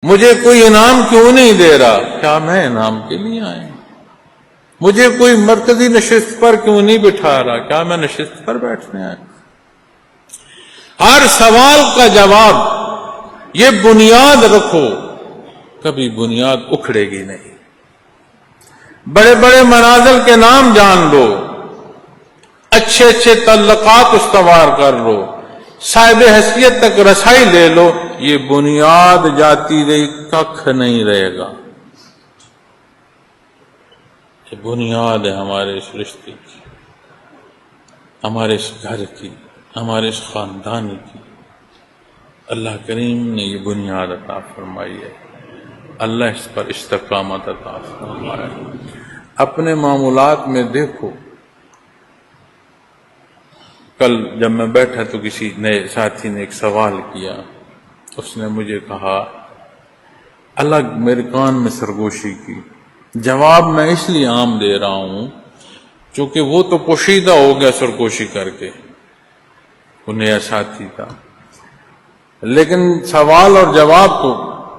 مجھے کوئی انعام کیوں نہیں دے رہا؟ کیا میں انعام کے لیے آیا ہوں؟ مجھے کوئی مرکزی نشست پر کیوں نہیں بٹھا رہا؟ کیا میں نشست پر بیٹھنے آیا؟ ہر سوال کا جواب یہ بنیاد رکھو، کبھی بنیاد اکھڑے گی نہیں۔ بڑے بڑے منازل کے نام جان لو، اچھے اچھے تعلقات استوار کر لو، صاحب حیثیت تک رسائی لے لو، یہ بنیاد جاتی رہی ککھ نہیں رہے گا۔ یہ بنیاد ہے ہمارے اس رشتے کی، ہمارے اس گھر کی، ہمارے اس خاندان کی۔ اللہ کریم نے یہ بنیاد عطا فرمائی ہے، اللہ اس پر استقامت عطا فرمائے۔ اپنے معمولات میں دیکھو، کل جب میں بیٹھا تو کسی نئے ساتھی نے ایک سوال کیا، اس نے مجھے کہا، اللہ میرے کان میں سرگوشی کی، جواب میں اس لیے عام دے رہا ہوں چونکہ وہ تو پوشیدہ ہو گیا سرگوشی کر کے، وہ نیا ساتھی تھا، لیکن سوال اور جواب تو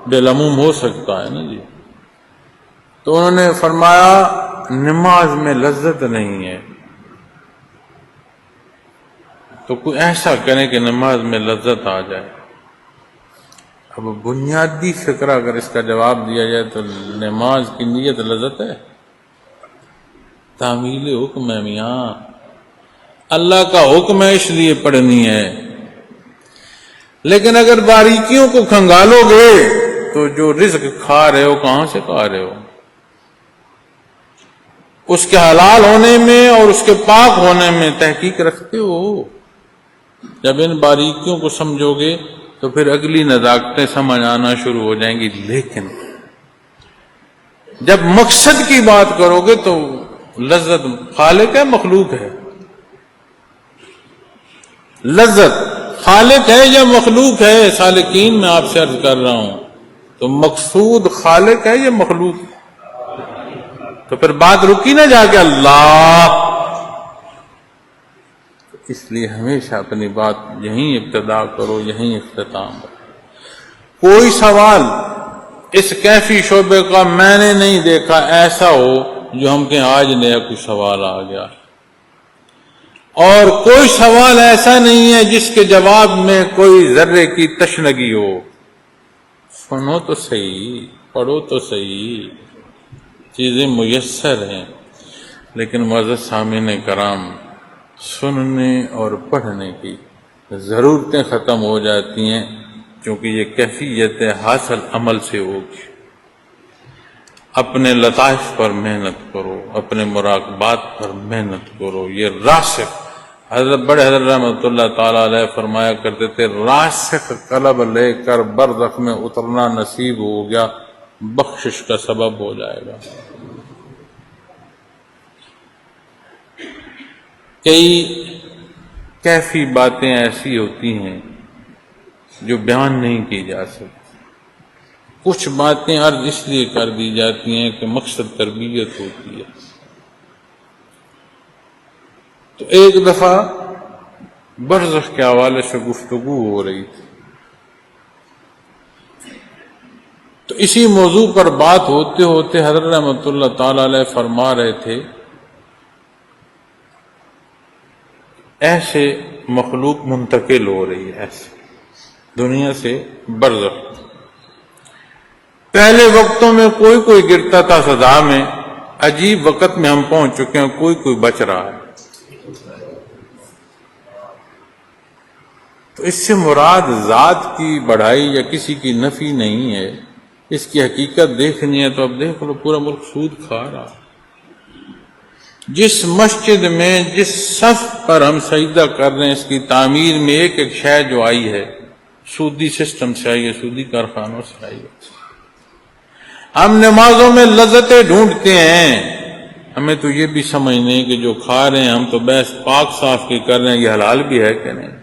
بالعموم ہو سکتا ہے نا جی۔ تو انہوں نے فرمایا نماز میں لذت نہیں ہے، تو کوئی ایسا کرے کہ نماز میں لذت آ جائے۔ اب بنیادی فکرہ اگر اس کا جواب دیا جائے تو نماز کی نیت لذت ہے؟ تعمیل حکم ہے میاں، اللہ کا حکم ہے اس لیے پڑھنی ہے، لیکن اگر باریکیوں کو کھنگالو گے تو جو رزق کھا رہے ہو کہاں سے کھا رہے ہو؟ اس کے حلال ہونے میں اور اس کے پاک ہونے میں تحقیق رکھتے ہو؟ جب ان باریکیوں کو سمجھو گے تو پھر اگلی نزاکتیں سمجھ آنا شروع ہو جائیں گی، لیکن جب مقصد کی بات کرو گے تو لذت خالق ہے مخلوق ہے؟ لذت خالق ہے یا مخلوق ہے؟ سالکین میں آپ سے عرض کر رہا ہوں، تو مقصود خالق ہے یا مخلوق؟ تو پھر بات رکی نہ جا کے اللہ۔ اس لیے ہمیشہ اپنی بات یہیں ابتدا کرو، یہیں اختتام کرو۔ کوئی سوال اس کیفی شعبے کا میں نے نہیں دیکھا ایسا ہو جو ہم کہیں آج نیا کوئی سوال آ گیا، اور کوئی سوال ایسا نہیں ہے جس کے جواب میں کوئی ذرے کی تشنگی ہو۔ سنو تو صحیح، پڑھو تو صحیح، چیزیں میسر ہیں، لیکن معزز سامعین کرام، سننے اور پڑھنے کی ضرورتیں ختم ہو جاتی ہیں، کیونکہ یہ کیفیت حاصل عمل سے ہوگی۔ اپنے لطائف پر محنت کرو، اپنے مراقبات پر محنت کرو۔ یہ راسخ، حضرت بڑے حضرت رحمۃ اللہ تعالیٰ علیہ فرمایا کرتے تھے، راسخ قلب لے کر برزخ میں اترنا نصیب ہو گیا، بخشش کا سبب ہو جائے گا۔ کئی کیفی باتیں ایسی ہوتی ہیں جو بیان نہیں کی جا سکتی، کچھ باتیں عرض اس لیے کر دی جاتی ہیں کہ مقصد تربیت ہوتی ہے۔ تو ایک دفعہ برزخ کے حوالے سے گفتگو ہو رہی تھی، تو اسی موضوع پر بات ہوتے ہوتے حضرت رحمۃ اللہ تعالی علیہ فرما رہے تھے، ایسے مخلوق منتقل ہو رہی ہے، ایسے دنیا سے برزخ۔ پہلے وقتوں میں کوئی گرتا تھا سزا میں، عجیب وقت میں ہم پہنچ چکے ہیں، کوئی بچ رہا ہے۔ تو اس سے مراد ذات کی بڑھائی یا کسی کی نفی نہیں ہے، اس کی حقیقت دیکھنی ہے تو اب دیکھ لو، پورا ملک سود کھا رہا۔ جس مسجد میں جس صف پر ہم سجدہ کر رہے ہیں، اس کی تعمیر میں ایک ایک شے جو آئی ہے سودی سسٹم سے آئی ہے، سودی کارخانوں سے آئی ہے۔ ہم نمازوں میں لذتیں ڈھونڈتے ہیں، ہمیں تو یہ بھی سمجھ نہیں کہ جو کھا رہے ہیں ہم تو بحث پاک صاف کی کر رہے ہیں، یہ حلال بھی ہے کہ نہیں؟